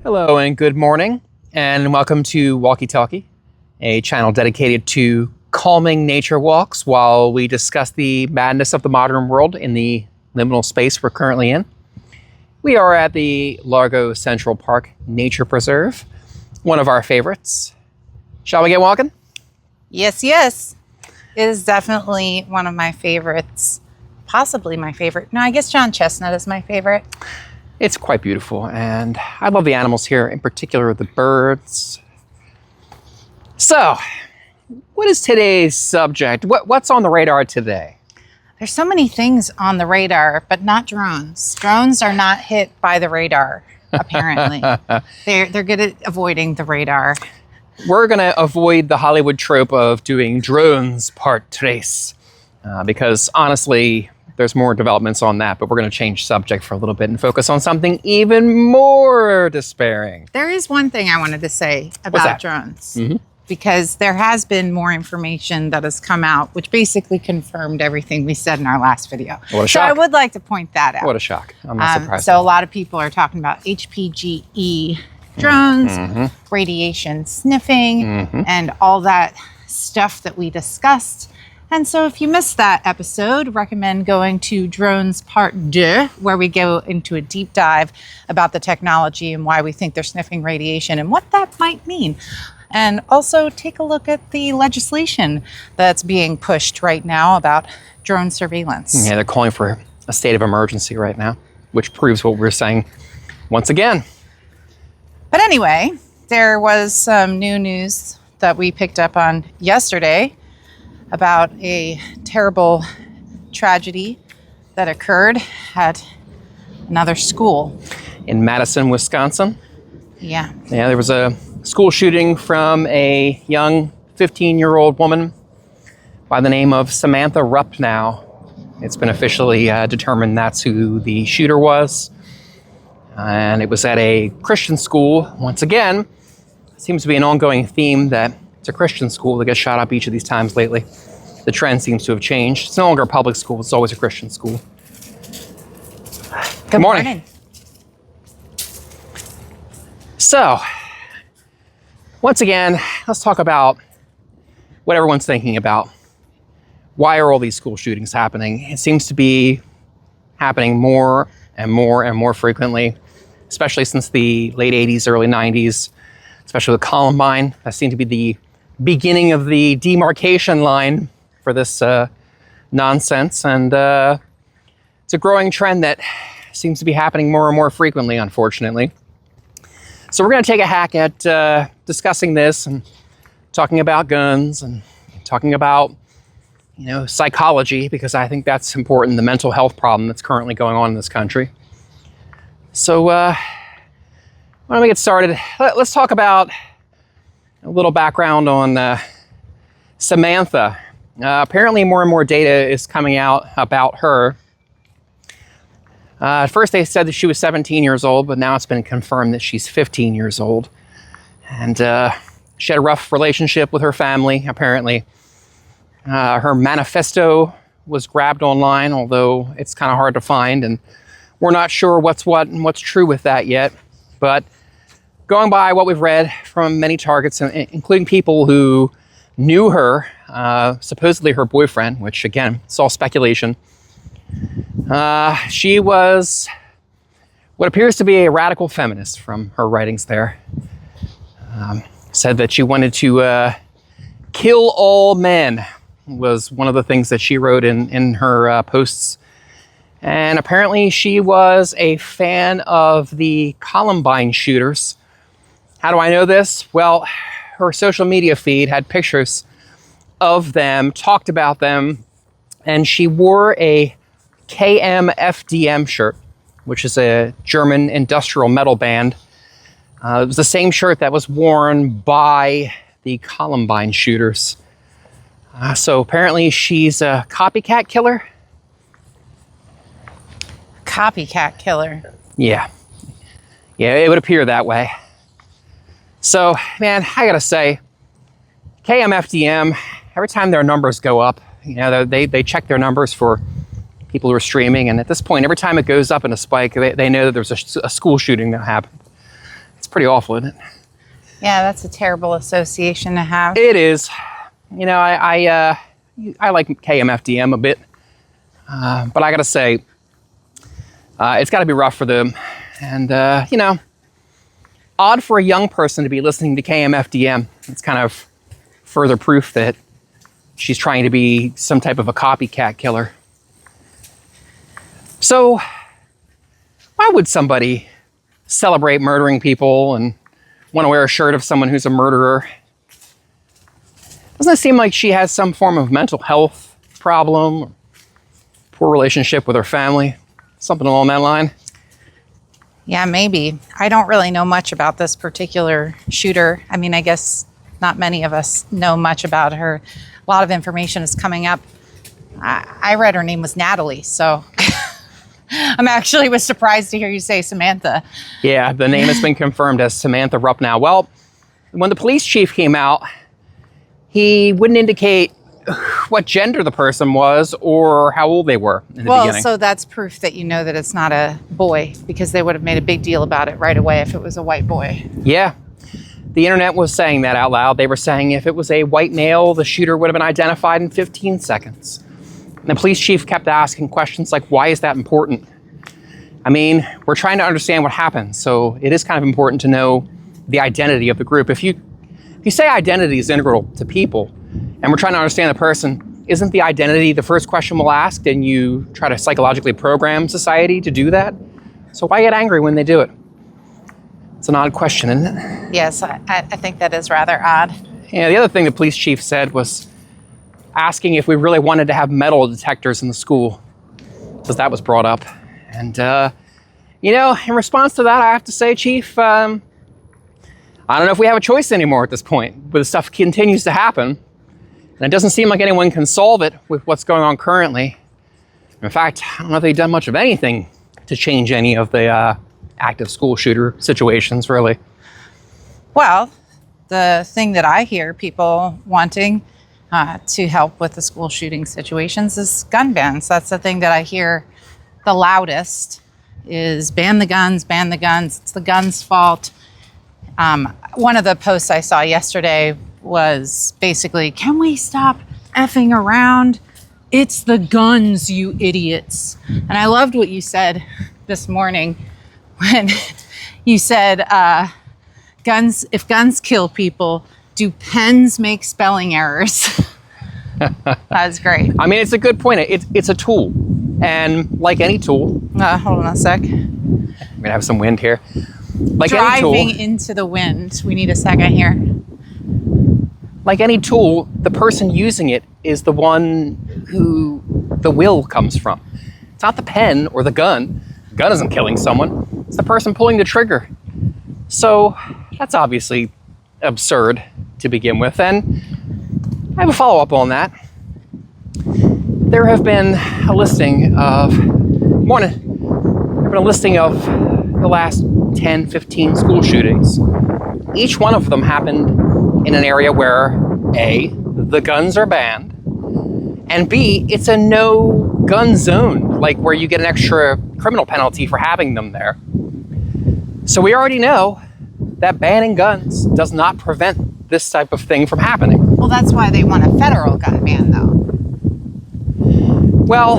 Hello and good morning, and welcome to Walkie-Talkie, a channel dedicated to calming nature walks while we discuss the madness of the modern world in the liminal space we're currently in. We are at the Largo Central Park Nature Preserve, one of our favorites. Shall we get walking? Yes, yes. It is definitely one of my favorites. Possibly my favorite. No, I guess John Chestnut is my favorite. It's quite beautiful, and I love the animals here, in particular the birds. So, what is today's subject? What's on the radar today? There's so many things on the radar, but not drones. Drones are not hit by the radar, apparently. They're good at avoiding the radar. We're going to avoid the Hollywood trope of doing drones part tres, because honestly, there's more developments on that, but we're going to change subject for a little bit and focus on something even more despairing. There is one thing I wanted to say about drones, because there has been more information that has come out, which basically confirmed everything we said in our last video. What a shock. So I would like to point that out. What a shock. I'm not surprised. So a lot of people are talking about HPGE drones, radiation sniffing, and all that stuff that we discussed. And so if you missed that episode, recommend going to Drones Part 2, where we go into a deep dive about the technology and why we think they're sniffing radiation and what that might mean. And also take a look at the legislation that's being pushed right now about drone surveillance. Yeah, they're calling for a state of emergency right now, which proves what we're saying once again. But anyway, there was some new news that we picked up on yesterday about a terrible tragedy that occurred at another school. In Madison, Wisconsin. Yeah. Yeah, there was a school shooting from a young 15-year-old woman by the name of Samantha Rupp now. It's been officially determined that's who the shooter was. And it was at a Christian school. Once again, it seems to be an ongoing theme that it's a Christian school that gets shot up each of these times lately. The trend seems to have changed. It's no longer a public school, it's always a Christian school. Good morning. So, once again, let's talk about what everyone's thinking about. Why are all these school shootings happening? It seems to be happening more and more and more frequently, especially since the late 80s, early 90s, especially with Columbine. That seemed to be the beginning of the demarcation line for this nonsense. And it's a growing trend that seems to be happening more and more frequently, unfortunately. So we're going to take a hack at discussing this and talking about guns and talking about, psychology, because I think that's important, the mental health problem that's currently going on in this country. So why don't we get started? Let's talk about a little background on Samantha. Apparently more and more data is coming out about her. At first they said that she was 17 years old, but now it's been confirmed that she's 15 years old. And she had a rough relationship with her family, apparently. Her manifesto was grabbed online, although it's kind of hard to find, and we're not sure what's what and what's true with that yet. But going by what we've read from many targets, including people who knew her, supposedly her boyfriend, which again, it's all speculation. She was what appears to be a radical feminist from her writings there. Said that she wanted to kill all men was one of the things that she wrote in her posts. And apparently she was a fan of the Columbine shooters. How do I know this? Well, her social media feed had pictures of them, talked about them, and she wore a KMFDM shirt, which is a German industrial metal band. It was the same shirt that was worn by the Columbine shooters. So apparently she's a copycat killer. Copycat killer. Yeah, it would appear that way. So, man, I gotta say, KMFDM, every time their numbers go up, they check their numbers for people who are streaming, and at this point, every time it goes up in a spike, they know that there's a school shooting that happened. pretty awful, isn't it? Yeah, that's a terrible association to have. It is. You know, I like KMFDM a bit, but I gotta say, it's got to be rough for them. And you know, odd for a young person to be listening to KMFDM. It's kind of further proof that she's trying to be some type of a copycat killer. So, why would somebody celebrate murdering people and want to wear a shirt of someone who's a murderer? Doesn't it seem like she has some form of mental health problem, or poor relationship with her family, something along that line? Yeah, maybe. I don't really know much about this particular shooter. I mean, I guess not many of us know much about her. A lot of information is coming up. I read her name was Natalie, so I'm actually was surprised to hear you say Samantha. Yeah, the name has been confirmed as Samantha Rupp now. Well, when the police chief came out, he wouldn't indicate what gender the person was or how old they were in the beginning. So that's proof that you know that it's not a boy, because they would have made a big deal about it right away if it was a white boy. Yeah. The internet was saying that out loud. They were saying if it was a white male, the shooter would have been identified in 15 seconds. And the police chief kept asking questions like, why is that important? I mean, we're trying to understand what happened, so it is kind of important to know the identity of the group. If you say identity is integral to people, and we're trying to understand the person, isn't the identity the first question we'll ask, and you try to psychologically program society to do that? So why get angry when they do it? It's an odd question, isn't it? Yes, I think that is rather odd. Yeah, the other thing the police chief said was asking if we really wanted to have metal detectors in the school, because that was brought up. And, you know, in response to that, I have to say, Chief, I don't know if we have a choice anymore at this point, but the stuff continues to happen. And it doesn't seem like anyone can solve it with what's going on currently. In fact, I don't know if they've done much of anything to change any of the active school shooter situations, really. Well, the thing that I hear people wanting to help with the school shooting situations is gun bans. That's the thing that I hear the loudest, is ban the guns, it's the guns' fault. One of the posts I saw yesterday was basically, can we stop effing around? It's the guns, you idiots. And I loved what you said this morning when you said, if guns kill people, do pens make spelling errors? That was great. I mean, it's a good point. It's a tool. And like any tool... hold on a sec. I'm going to have some wind here. Like Driving any tool, into the wind. We need a second here. like any tool, the person using it is the one who the will comes from. It's not the pen or the gun. The gun isn't killing someone. It's the person pulling the trigger. So that's obviously absurd to begin with. And I have a follow-up on that. There have been a listing of the last 10, 15 school shootings. Each one of them happened in an area where A, the guns are banned, and B, it's a no-gun zone, like where you get an extra criminal penalty for having them there. So we already know that banning guns does not prevent this type of thing from happening. Well, that's why they want a federal gun ban, though. Well,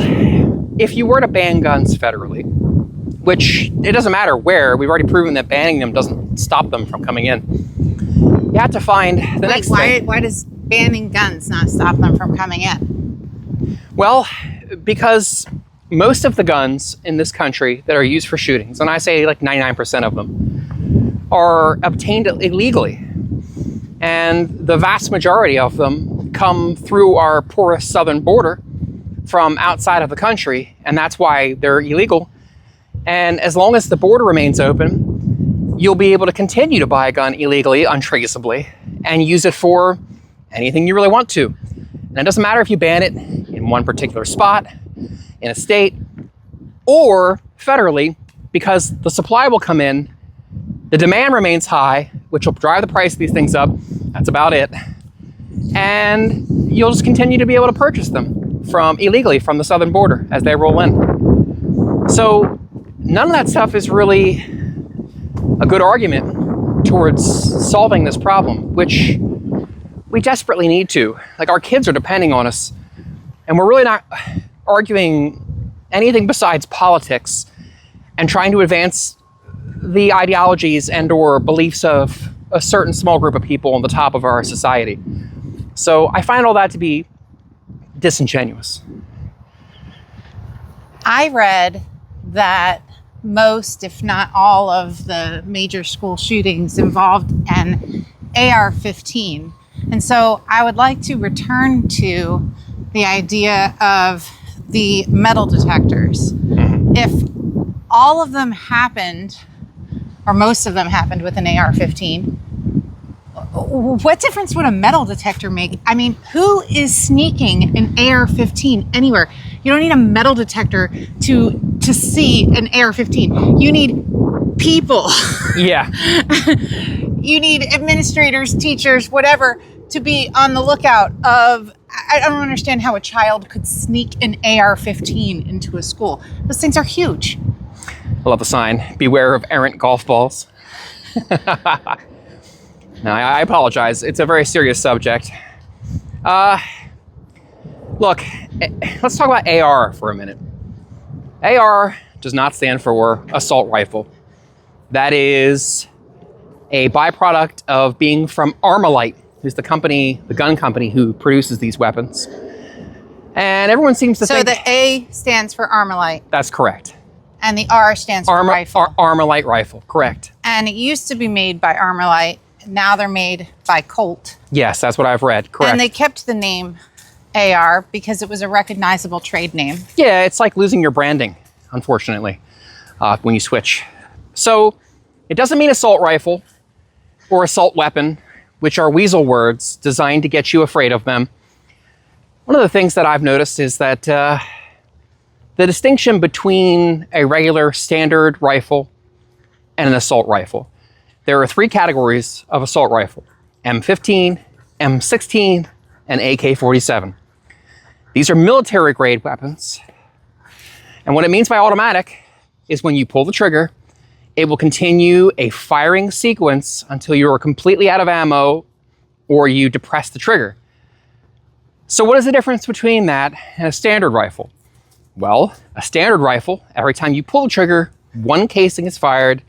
if you were to ban guns federally, which it doesn't matter where, we've already proven that banning them doesn't stop them from coming in. You have to find the next thing. Why does banning guns not stop them from coming in? Well, because most of the guns in this country that are used for shootings, and I say like 99% of them, are obtained illegally. And the vast majority of them come through our porous southern border from outside of the country, and that's why they're illegal. And as long as the border remains open, you'll be able to continue to buy a gun illegally, untraceably, and use it for anything you really want to. And it doesn't matter if you ban it in one particular spot, in a state, or federally, because the supply will come in, the demand remains high, which will drive the price of these things up. That's about it. And you'll just continue to be able to purchase them illegally from the southern border as they roll in. So none of that stuff is really a good argument towards solving this problem, which we desperately need to. Like, our kids are depending on us, and we're really not arguing anything besides politics and trying to advance the ideologies and or beliefs of a certain small group of people on the top of our society. So I find all that to be disingenuous. I read that most, if not all, of the major school shootings involved an AR-15. And so I would like to return to the idea of the metal detectors. If all of them happened, or most of them happened with an AR-15, what difference would a metal detector make? I mean, who is sneaking an AR-15 anywhere? You don't need a metal detector to see an AR-15. You need people. Yeah. You need administrators, teachers, whatever, to be on the lookout of. I don't understand how a child could sneak an AR-15 into a school. Those things are huge. I love the sign, beware of errant golf balls. No, I apologize. It's a very serious subject. Look, let's talk about AR for a minute. AR does not stand for assault rifle. That is a byproduct of being from Armalite, who's the company, the gun company who produces these weapons. And everyone seems to think... So the A stands for Armalite. That's correct. And the R stands for rifle. Armalite rifle, correct. And it used to be made by Armalite. Now they're made by Colt. Yes, that's what I've read, correct. And they kept the name AR because it was a recognizable trade name. Yeah, it's like losing your branding, unfortunately, when you switch. So it doesn't mean assault rifle or assault weapon, which are weasel words designed to get you afraid of them. One of the things that I've noticed is that the distinction between a regular standard rifle and an assault rifle. There are 3 categories of assault rifle: M15, M16, and AK-47. These are military grade weapons. And what it means by automatic is when you pull the trigger, it will continue a firing sequence until you are completely out of ammo or you depress the trigger. So what is the difference between that and a standard rifle? Well, a standard rifle, every time you pull the trigger, 1 casing is fired.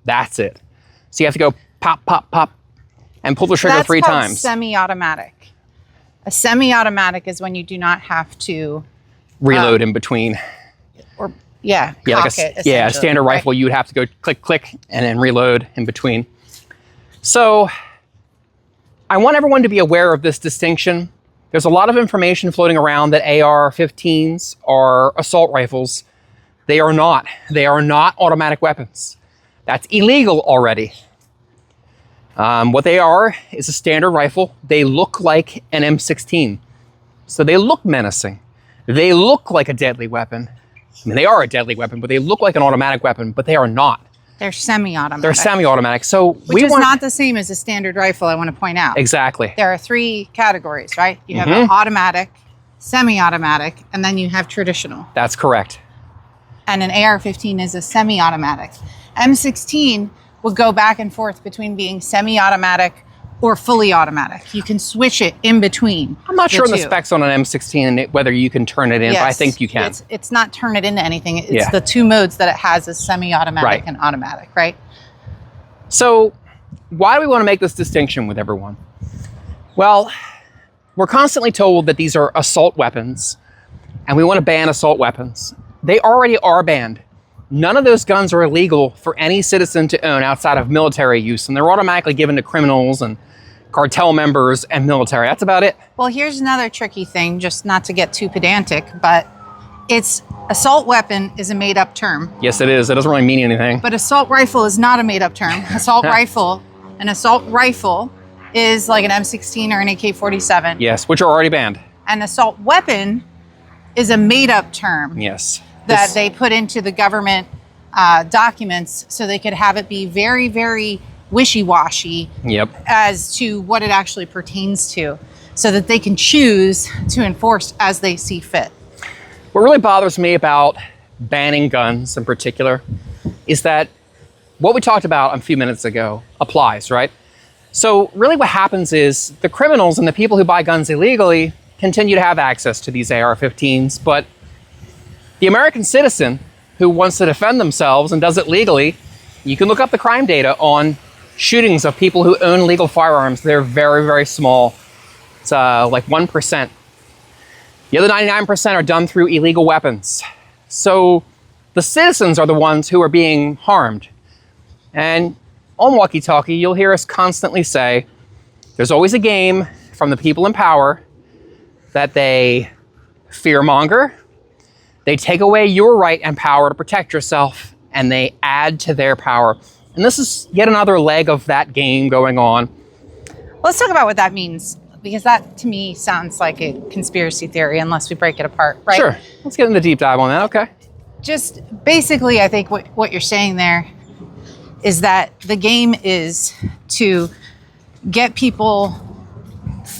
That's it. So you have to go pop, pop, pop, and pull the trigger 3 times. That's semi-automatic. A semi-automatic is when you do not have to reload in between. Or cock it, a standard rifle, you would have to go click, click, and then reload in between. So I want everyone to be aware of this distinction. There's a lot of information floating around that AR-15s are assault rifles. They are not. They are not automatic weapons. That's illegal already. What they are is a standard rifle. They look like an M16. So they look menacing. They look like a deadly weapon. I mean, they are a deadly weapon, but they look like an automatic weapon, but they are not. They're semi-automatic. They're semi-automatic. So Which is not the same as a standard rifle, I want to point out. Exactly. There are 3 categories, right? You have an automatic, semi-automatic, and then you have traditional. That's correct. And an AR-15 is a semi-automatic. M16 will go back and forth between being semi-automatic or fully automatic. You can switch it in between. I'm not sure on the specs on an M16 and whether you can turn it in, but I think you can. It's not turn it into anything. It's the 2 modes that it has is semi-automatic and automatic, right? So why do we want to make this distinction with everyone? Well, we're constantly told that these are assault weapons and we want to ban assault weapons. They already are banned. None of those guns are illegal for any citizen to own outside of military use, and they're automatically given to criminals and cartel members and military. That's about it. Well, here's another tricky thing, just not to get too pedantic, but it's assault weapon is a made-up term. Yes, it is. It doesn't really mean anything. But assault rifle is not a made-up term. An assault rifle is like an M16 or an AK-47. Yes, which are already banned. An assault weapon is a made-up term. Yes. That they put into the government documents so they could have it be very, very wishy-washy as to what it actually pertains to, so that they can choose to enforce as they see fit. What really bothers me about banning guns in particular is that what we talked about a few minutes ago applies, right? So really what happens is the criminals and the people who buy guns illegally continue to have access to these AR-15s, but the American citizen who wants to defend themselves and does it legally, you can look up the crime data on shootings of people who own legal firearms. They're very, very small. It's like 1%. The other 99% are done through illegal weapons. So the citizens are the ones who are being harmed. And on Walkie-Talkie, you'll hear us constantly say, there's always a game from the people in power that they fearmonger, they take away your right and power to protect yourself, and they add to their power. And this is yet another leg of that game going on. Let's talk about what that means, because that to me sounds like a conspiracy theory unless we break it apart, right? Sure. Let's get in the deep dive on that, okay? Just basically, I think what you're saying there is that the game is to get people,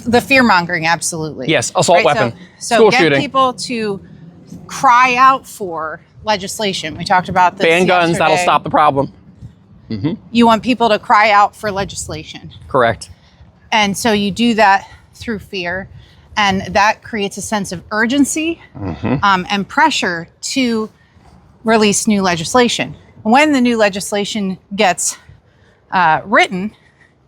the fear-mongering, absolutely. Yes, assault weapon, So school get shooting. people to cry out for legislation. We talked about this Ban guns, yesterday. that'll stop the problem. You want people to cry out for legislation. Correct. And so you do that through fear, and that creates a sense of urgency and pressure to release new legislation. When the new legislation gets written,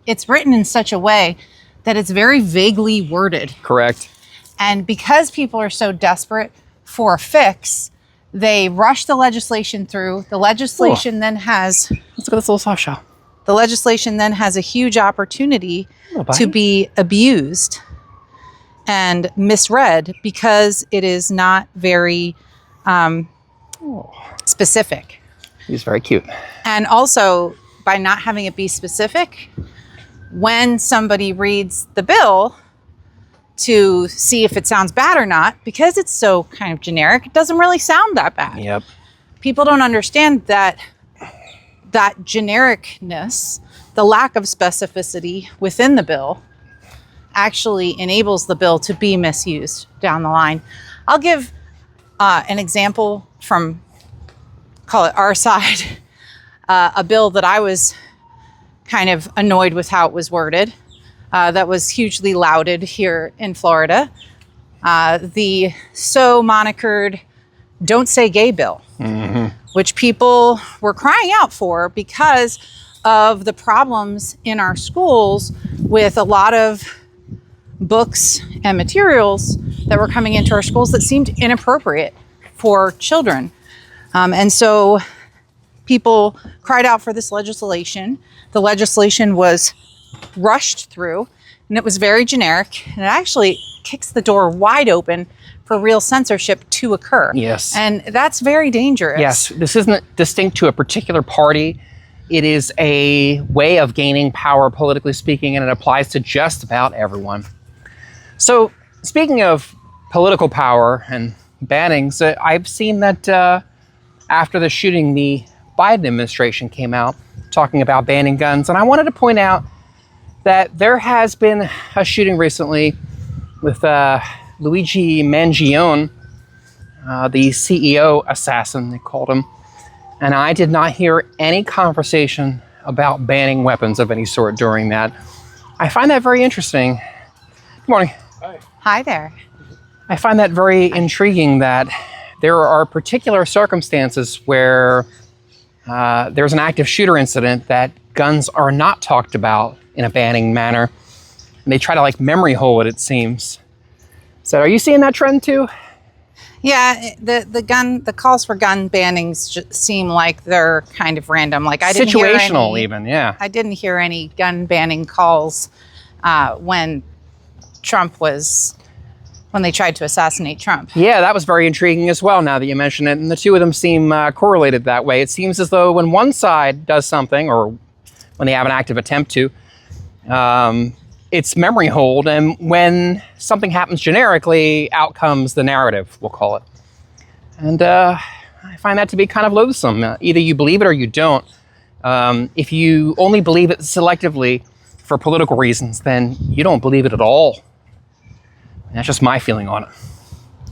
it's written in such a way that it's very vaguely worded. Correct. And because people are so desperate for a fix, they rush the legislation through. The legislation then has... Let's look at this little soft shell. The legislation then has a huge opportunity Oh, to be abused and misread because it is not very specific. He's very cute. And also, by not having it be specific, when somebody reads the bill to see if it sounds bad or not, because it's so kind of generic, it doesn't really sound that bad. Yep. People don't understand that genericness, the lack of specificity within the bill, actually enables the bill to be misused down the line. I'll give an example from, call it our side, a bill that I was kind of annoyed with how it was worded, that was hugely lauded here in Florida. The so monikered Don't Say Gay bill, which people were crying out for because of the problems in our schools with a lot of books and materials that were coming into our schools that seemed inappropriate for children. And so people cried out for this legislation. The legislation was rushed through, and it was very generic, and it actually kicks the door wide open for real censorship to occur. Yes. And that's very dangerous. Yes, this isn't distinct to a particular party. It is a way of gaining power, politically speaking, and it applies to just about everyone. So, speaking of political power and bannings, I've seen that after the shooting, the Biden administration came out talking about banning guns. And I wanted to point out that there has been a shooting recently with Luigi Mangione, the CEO assassin, they called him. And I did not hear any conversation about banning weapons of any sort during that. I find that very interesting. Good morning. Hi there. I find that very intriguing that there are particular circumstances where there's an active shooter incident that guns are not talked about in a banning manner. And they try to like memory hole it, it seems. So are you seeing that trend too? Yeah, the calls for gun bannings just seem like they're kind of random. Like I didn't hear situational any, even, yeah. I didn't hear any gun banning calls when they tried to assassinate Trump. Yeah, that was very intriguing as well now that you mention it. And the two of them seem correlated that way. It seems as though when one side does something, or when they have an active attempt to, it's memory hold. And when something happens generically, out comes the narrative, we'll call it. And I find that to be kind of loathsome. Either you believe it or you don't. If you only believe it selectively for political reasons, then you don't believe it at all. That's just my feeling on it.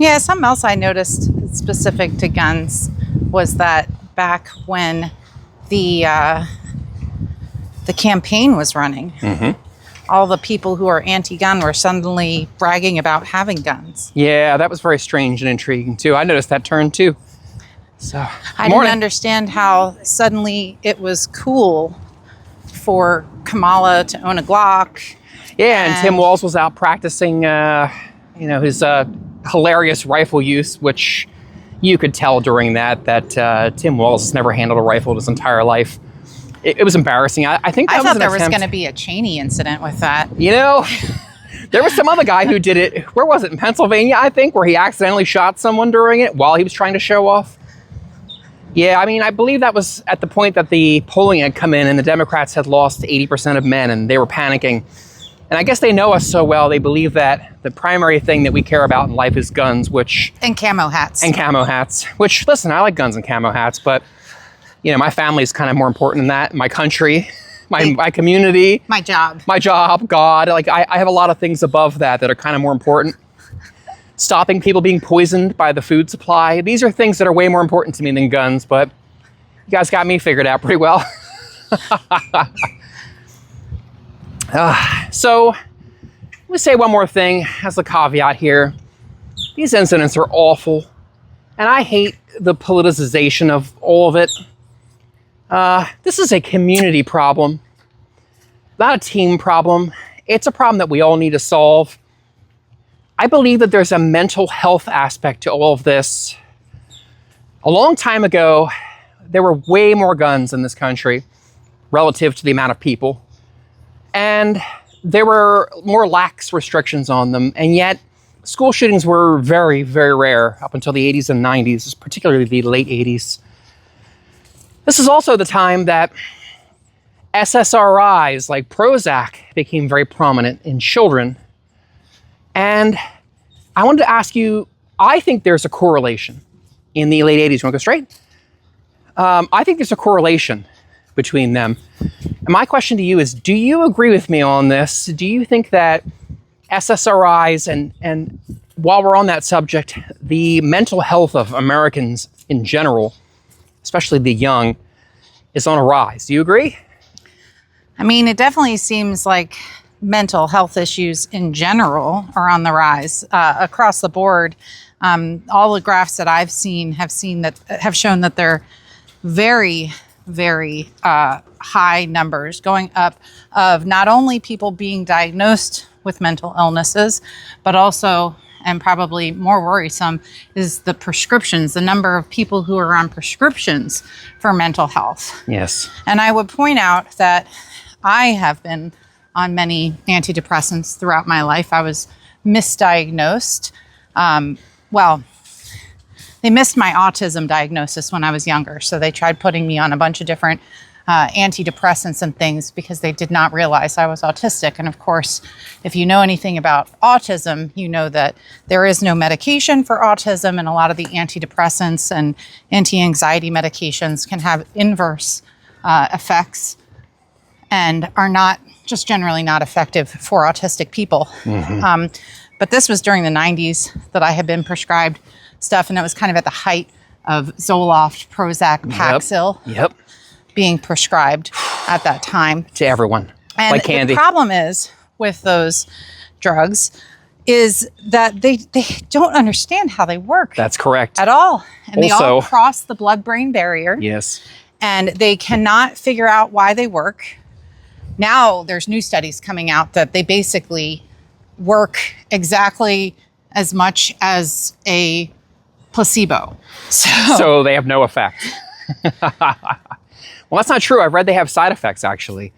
Yeah, something else I noticed specific to guns was that back when the campaign was running. Mm-hmm. All the people who are anti-gun were suddenly bragging about having guns. Yeah, that was very strange and intriguing too. I noticed that turn too. So I didn't understand how suddenly it was cool for Kamala to own a Glock. Yeah, and Tim Walz was out practicing, his hilarious rifle use, which you could tell during that Tim Walz has never handled a rifle his entire life. It was embarrassing. I think that I thought there was attempt. going to be a Cheney incident with that. There was some other guy who did it. Where was it? In Pennsylvania, I think, where he accidentally shot someone during it while he was trying to show off. Yeah, I mean, I believe that was at the point that the polling had come in and the Democrats had lost 80% of men and they were panicking. And I guess they know us so well, they believe that the primary thing that we care about in life is guns, And camo hats. Which, listen, I like guns and camo hats, but, my family is kind of more important than that. My country, my community. My job. God. Like, I have a lot of things above that are kind of more important. Stopping people being poisoned by the food supply. These are things that are way more important to me than guns, but you guys got me figured out pretty well. So, let me say one more thing as a caveat here. These incidents are awful, and I hate the politicization of all of it. This is a community problem, not a team problem. It's a problem that we all need to solve. I believe that there's a mental health aspect to all of this. A long time ago, there were way more guns in this country relative to the amount of people. And there were more lax restrictions on them. And yet, school shootings were very, very rare up until the 80s and 90s, particularly the late 80s. This is also the time that SSRIs like Prozac became very prominent in children. And I wanted to ask you, I think there's a correlation in the late 80s. You want to go straight? I think there's a correlation between them. And my question to you is, do you agree with me on this? Do you think that SSRIs and while we're on that subject, the mental health of Americans in general, especially the young, is on a rise? Do you agree? I mean, it definitely seems like mental health issues in general are on the rise across the board. All the graphs that I've seen have shown that they're very, very high numbers going up of not only people being diagnosed with mental illnesses, but also, and probably more worrisome, is the prescriptions, the number of people who are on prescriptions for mental health. Yes. And I would point out that I have been on many antidepressants throughout my life. I was misdiagnosed. They missed my autism diagnosis when I was younger. So they tried putting me on a bunch of different antidepressants and things because they did not realize I was autistic. And of course, if you know anything about autism, you know that there is no medication for autism, and a lot of the antidepressants and anti-anxiety medications can have inverse effects and are not just generally not effective for autistic people. Mm-hmm. But this was during the 90s that I had been prescribed stuff, and it was kind of at the height of Zoloft, Prozac, Paxil being prescribed at that time. To everyone, and like candy. The problem is with those drugs is that they don't understand how they work. That's correct. At all. And they all cross the blood-brain barrier. Yes. And they cannot figure out why they work. Now there's new studies coming out that they basically work exactly as much as a placebo. So they have no effect. Well, that's not true. I've read they have side effects, actually.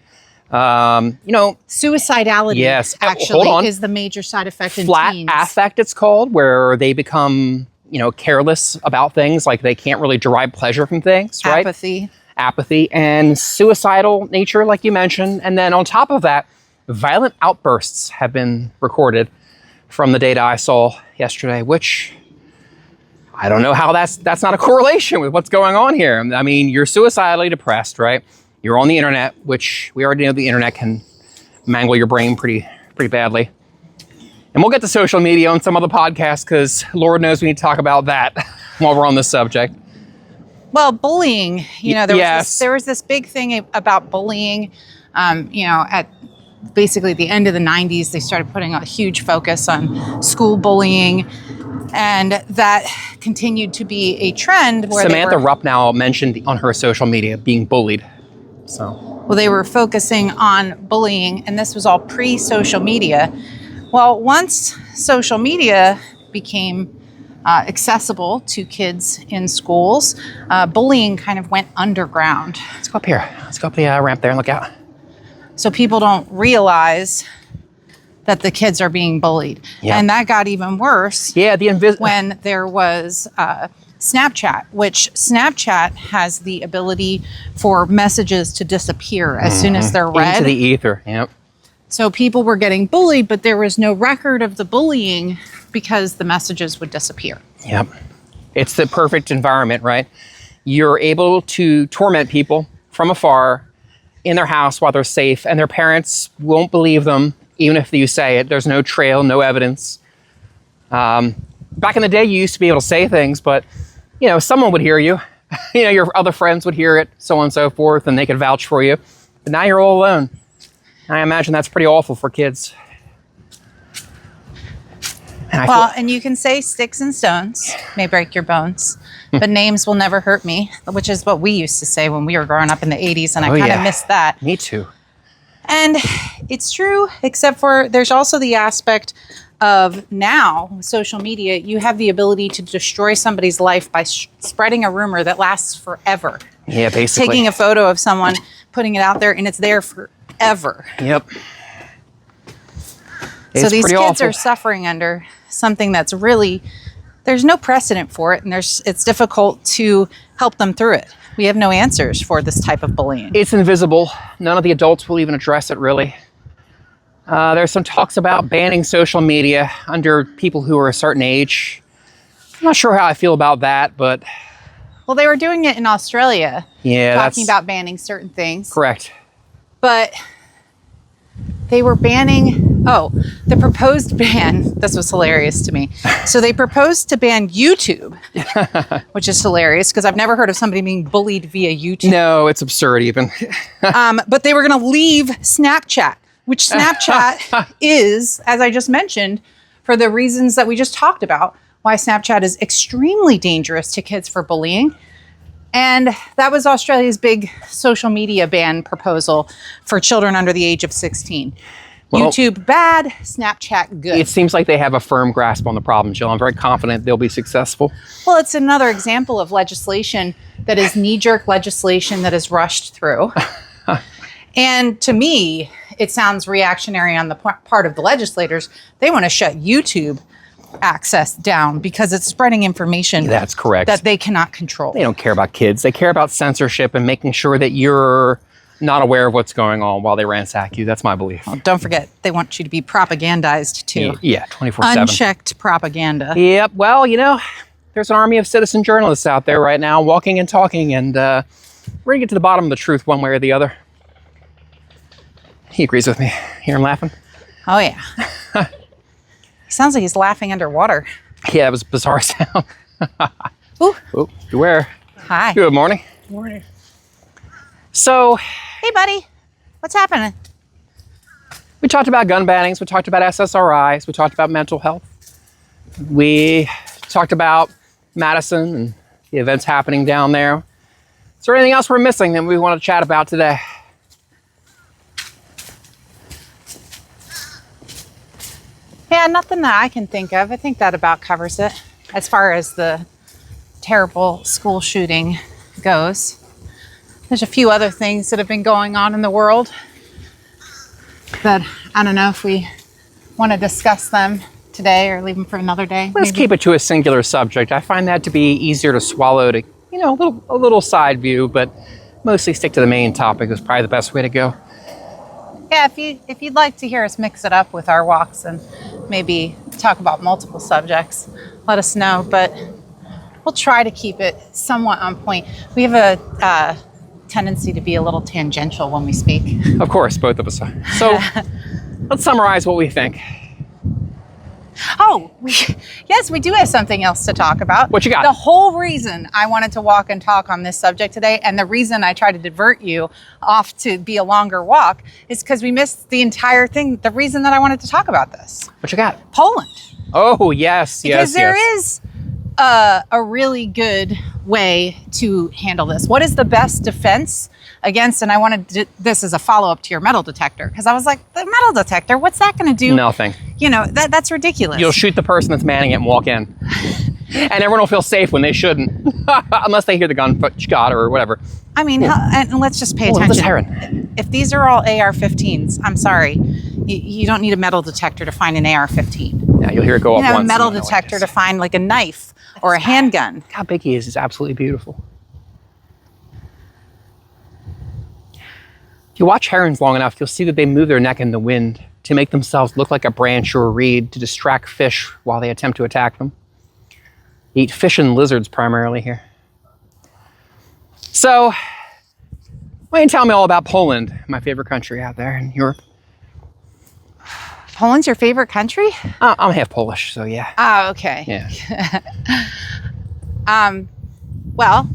Suicidality actually is the major side effect in teens. Flat affect, it's called, where they become, careless about things, like they can't really derive pleasure from things, right? Apathy and suicidal nature, like you mentioned. And then on top of that, violent outbursts have been recorded from the data I saw yesterday, which I don't know how that's not a correlation with what's going on here. I mean, you're suicidally depressed, right? You're on the internet, which we already know the internet can mangle your brain pretty badly. And we'll get to social media on some other podcast because Lord knows we need to talk about that while we're on this subject. Well, bullying, there Yes. there was this big thing about bullying. At basically the end of the 90s, they started putting a huge focus on school bullying, and that continued to be a trend where Samantha Rupp now mentioned on her social media being bullied. they were focusing on bullying, and this was all pre-social media. Well, once social media became accessible to kids in schools, bullying kind of went underground. Let's go up here. Let's go up the ramp there and look out. So people don't realize that the kids are being bullied. Yep. And that got even worse when there was Snapchat, which Snapchat has the ability for messages to disappear as soon as they're read. Into the ether, yep. So people were getting bullied, but there was no record of the bullying because the messages would disappear. Yep. It's the perfect environment, right? You're able to torment people from afar in their house while they're safe, and their parents won't believe them, even if you say it. There's no trail, no evidence. Back in the day, you used to be able to say things, but, someone would hear you. Your other friends would hear it, so on and so forth, and they could vouch for you. But now you're all alone. I imagine that's pretty awful for kids. And you can say sticks and stones may break your bones, but names will never hurt me, which is what we used to say when we were growing up in the 80s, and I kind of missed that. Me too. And it's true, except for there's also the aspect of now, social media, you have the ability to destroy somebody's life by spreading a rumor that lasts forever. Yeah, basically. Taking a photo of someone, putting it out there, and it's there forever. Yep. So these kids are suffering under something that's really, there's no precedent for it, and it's difficult to help them through it. We have no answers for this type of bullying. It's invisible. None of the adults will even address it, really. There's some talks about banning social media under people who are a certain age. I'm not sure how I feel about that, but... Well, they were doing it in Australia. Yeah, talking about banning certain things. Correct. But they were banning... the proposed ban, this was hilarious to me. So they proposed to ban YouTube, which is hilarious because I've never heard of somebody being bullied via YouTube. No, it's absurd even. But they were going to leave Snapchat, which Snapchat is, as I just mentioned, for the reasons that we just talked about, why Snapchat is extremely dangerous to kids for bullying. And that was Australia's big social media ban proposal for children under the age of 16. Well, YouTube bad, Snapchat good. It seems like they have a firm grasp on the problem, Jill. I'm very confident they'll be successful. Well, it's another example of legislation that is knee-jerk legislation that is rushed through. And to me, it sounds reactionary on the part of the legislators. They want to shut YouTube access down because it's spreading information. That's correct. That they cannot control. They don't care about kids. They care about censorship and making sure that you're not aware of what's going on while they ransack you. That's my belief. Well, don't forget, they want you to be propagandized too. Yeah, 24/7. Unchecked propaganda. Yep. Well, there's an army of citizen journalists out there right now walking and talking, and we're going to get to the bottom of the truth one way or the other. He agrees with me. Hear him laughing? Oh, yeah. He sounds like he's laughing underwater. Yeah, it was a bizarre sound. Ooh. Oh, beware. Hi. Good morning. Good morning. So... Hey, buddy. What's happening? We talked about gun bannings. We talked about SSRIs. We talked about mental health. We talked about Madison and the events happening down there. Is there anything else we're missing that we want to chat about today? Yeah, nothing that I can think of. I think that about covers it as far as the terrible school shooting goes. There's a few other things that have been going on in the world that I don't know if we want to discuss them today or leave them for another day. Let's keep it to a singular subject. I find that to be easier to swallow to, a little side view, but mostly stick to the main topic is probably the best way to go. Yeah, if you'd like to hear us mix it up with our walks and maybe talk about multiple subjects, let us know. But we'll try to keep it somewhat on point. We have a tendency to be a little tangential when we speak. Of course, both of us are. So let's summarize what we think. Yes, we do have something else to talk about. What you got? The whole reason I wanted to walk and talk on this subject today, and the reason I tried to divert you off to be a longer walk, is because we missed the entire thing. The reason that I wanted to talk about this. What you got? Poland. Oh, yes, because there is a really good way to handle this. What is the best defense against, and I wanted this as a follow-up to your metal detector, because I was like, the metal detector, what's that going to do? Nothing. You know, that's ridiculous. You'll shoot the person that's manning it and walk in. And everyone will feel safe when they shouldn't. Unless they hear the gun shot or whatever. I mean, and let's just pay attention. This heron. If these are all AR-15s, I'm sorry, you don't need a metal detector to find an AR-15. Yeah, you'll hear it go off once. You have a metal detector to find like a knife or a handgun. How big he is absolutely beautiful. If you watch herons long enough, you'll see that they move their neck in the wind to make themselves look like a branch or a reed to distract fish while they attempt to attack them. They eat fish and lizards primarily here. So, why don't you tell me all about Poland, my favorite country out there in Europe? Poland's your favorite country? I'm half Polish, so yeah. Oh, okay. Yeah. Well,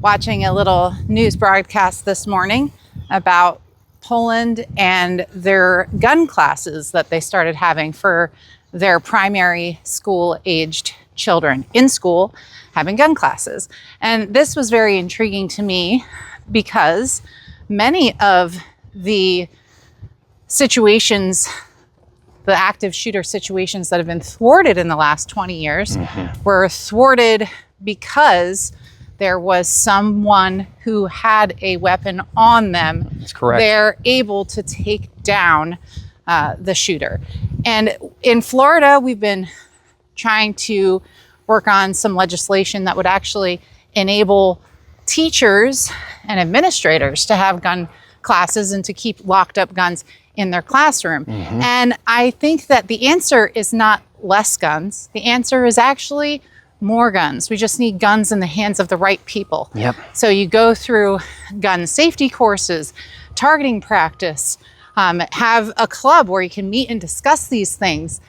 watching a little news broadcast this morning about Poland and their gun classes that they started having for their primary school-aged children in school, having gun classes. And this was very intriguing to me because many of the situations, the active shooter situations that have been thwarted in the last 20 years were thwarted because there was someone who had a weapon on them. That's correct. They're able to take down the shooter. And in Florida, we've been trying to work on some legislation that would actually enable teachers and administrators to have gun classes and to keep locked up guns in their classroom. And I think that the answer is not less guns. The answer is actually more guns. We just need guns in the hands of the right people. Yep. So you go through gun safety courses, targeting practice, have a club where you can meet and discuss these things.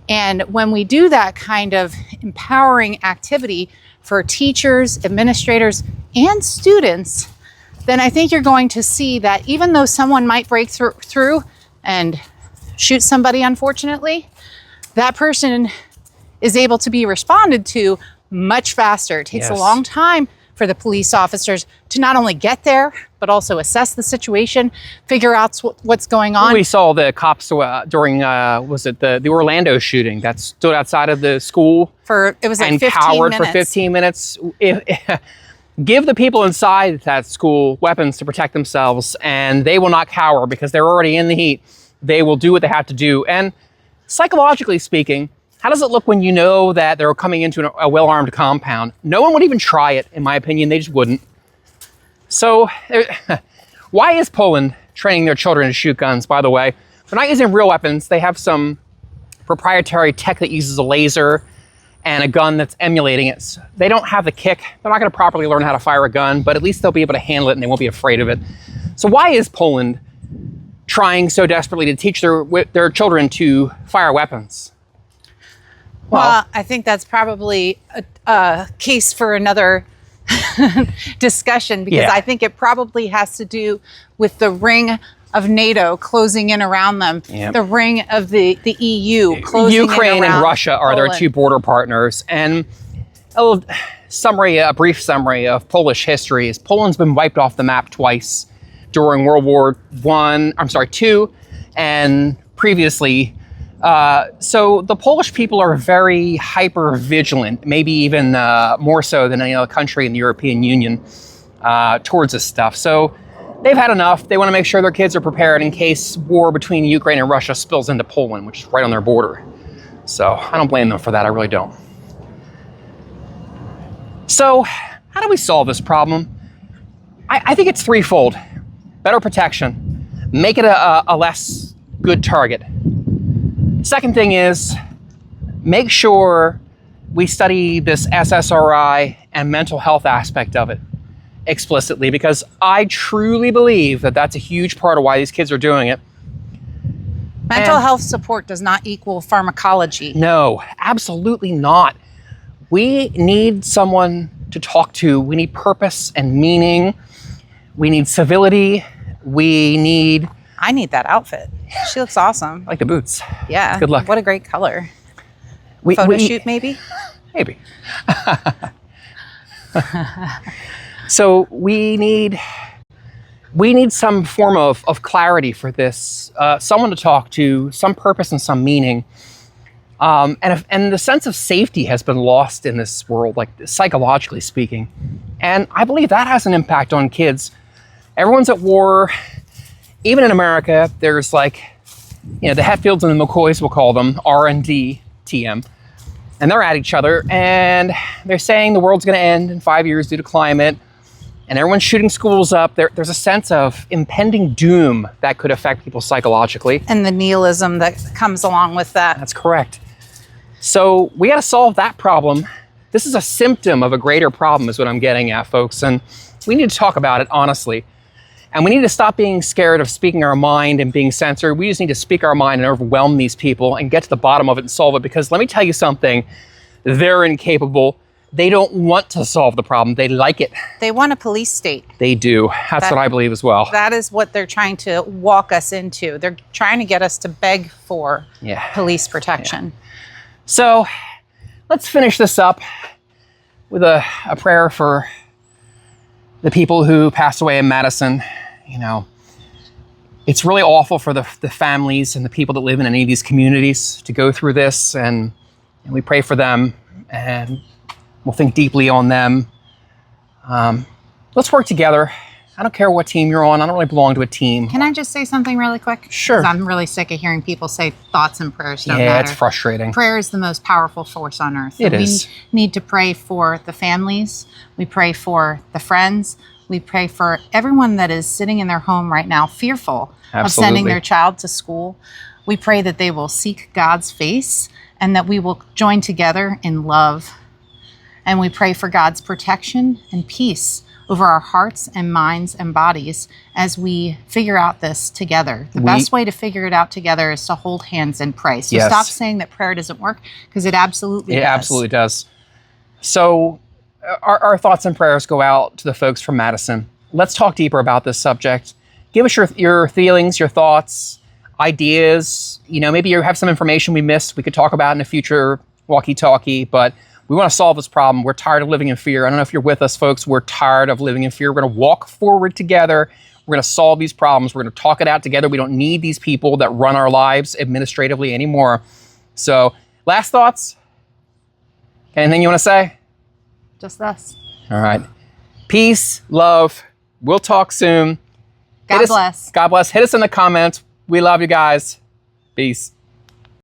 And when we do that kind of empowering activity for teachers, administrators, and students, then I think you're going to see that even though someone might break through and shoot somebody, unfortunately, that person is able to be responded to much faster. It takes a long time for the police officers to not only get there, but also assess the situation, figure out what's going on. We saw the cops during, was it the Orlando shooting that stood outside of the school? It was like and 15 cowered minutes. for 15 minutes. Give the people inside that school weapons to protect themselves, and they will not cower because they're already in the heat. They will do what they have to do. And psychologically speaking, how does it look when you know that they're coming into a well-armed compound? No one would even try it, in my opinion. They just wouldn't. So, why is Poland training their children to shoot guns, by the way? They're not using real weapons. They have some proprietary tech that uses a laser and a gun that's emulating it. So they don't have the kick. They're not going to properly learn how to fire a gun, but at least they'll be able to handle it and they won't be afraid of it. So why is Poland trying so desperately to teach their children to fire weapons? Well, I think that's probably a case for another discussion, because I think it probably has to do with the ring of NATO closing in around them, the ring of the EU closing in around Ukraine and Russia are Poland. their two border partners. And a brief summary of Polish history is Poland's been wiped off the map twice during World War II, and previously. So the Polish people are very hyper vigilant, maybe even more so than any other country in the European Union towards this stuff. So they've had enough. They want to make sure their kids are prepared in case war between Ukraine and Russia spills into Poland, which is right on their border. So I don't blame them for that. I really don't. So how do we solve this problem? I think it's threefold. Better protection. Make it a less good target. Second thing is, make sure we study this SSRI and mental health aspect of it explicitly, because I truly believe that that's a huge part of why these kids are doing it. Mental health support does not equal pharmacology. No, absolutely not. We need someone to talk to. We need purpose and meaning. We need civility. I need that outfit. She looks awesome. I like the boots. Yeah. Good luck. What a great color. Photo shoot, maybe? Maybe. So we need some form of clarity for this, someone to talk to, some purpose and some meaning. And the sense of safety has been lost in this world, like psychologically speaking. And I believe that has an impact on kids. Everyone's at war. Even in America, there's the Hetfields and the McCoys, we'll call them, R&D, TM. And they're at each other, and they're saying the world's going to end in 5 years due to climate. And everyone's shooting schools up. There's a sense of impending doom that could affect people psychologically. And the nihilism that comes along with that. That's correct. So we got to solve that problem. This is a symptom of a greater problem is what I'm getting at, folks. And we need to talk about it honestly. And we need to stop being scared of speaking our mind and being censored. We just need to speak our mind and overwhelm these people and get to the bottom of it and solve it. Because let me tell you something, they're incapable. They don't want to solve the problem. They like it. They want a police state. They do. That's what I believe as well. That is what they're trying to walk us into. They're trying to get us to beg for police protection. Yeah. So let's finish this up with a prayer for the people who passed away in Madison. You know, it's really awful for the families and the people that live in any of these communities to go through this, and we pray for them, and we'll think deeply on them. Let's work together. I don't care what team you're on. I don't really belong to a team. Can I just say something really quick? Sure. 'Cause I'm really sick of hearing people say thoughts and prayers don't matter. Yeah, it's frustrating. Prayer is the most powerful force on earth. It is. We need to pray for the families. We pray for the friends. We pray for everyone that is sitting in their home right now, fearful of sending their child to school. We pray that they will seek God's face and that we will join together in love. And we pray for God's protection and peace over our hearts and minds and bodies as we figure out this together. The best way to figure it out together is to hold hands and pray. So stop saying that prayer doesn't work, because it absolutely does. It absolutely does. So our thoughts and prayers go out to the folks from Madison. Let's talk deeper about this subject. Give us your feelings, your thoughts, ideas. You know, maybe you have some information we missed we could talk about in a future Walkie-Talkie, but we want to solve this problem. We're tired of living in fear. I don't know if you're with us, folks. We're tired of living in fear. We're going to walk forward together. We're going to solve these problems. We're going to talk it out together. We don't need these people that run our lives administratively anymore. So, last thoughts? Anything you want to say? Just us. All right. Peace, love. We'll talk soon. God bless. God bless. Hit us in the comments. We love you guys. Peace.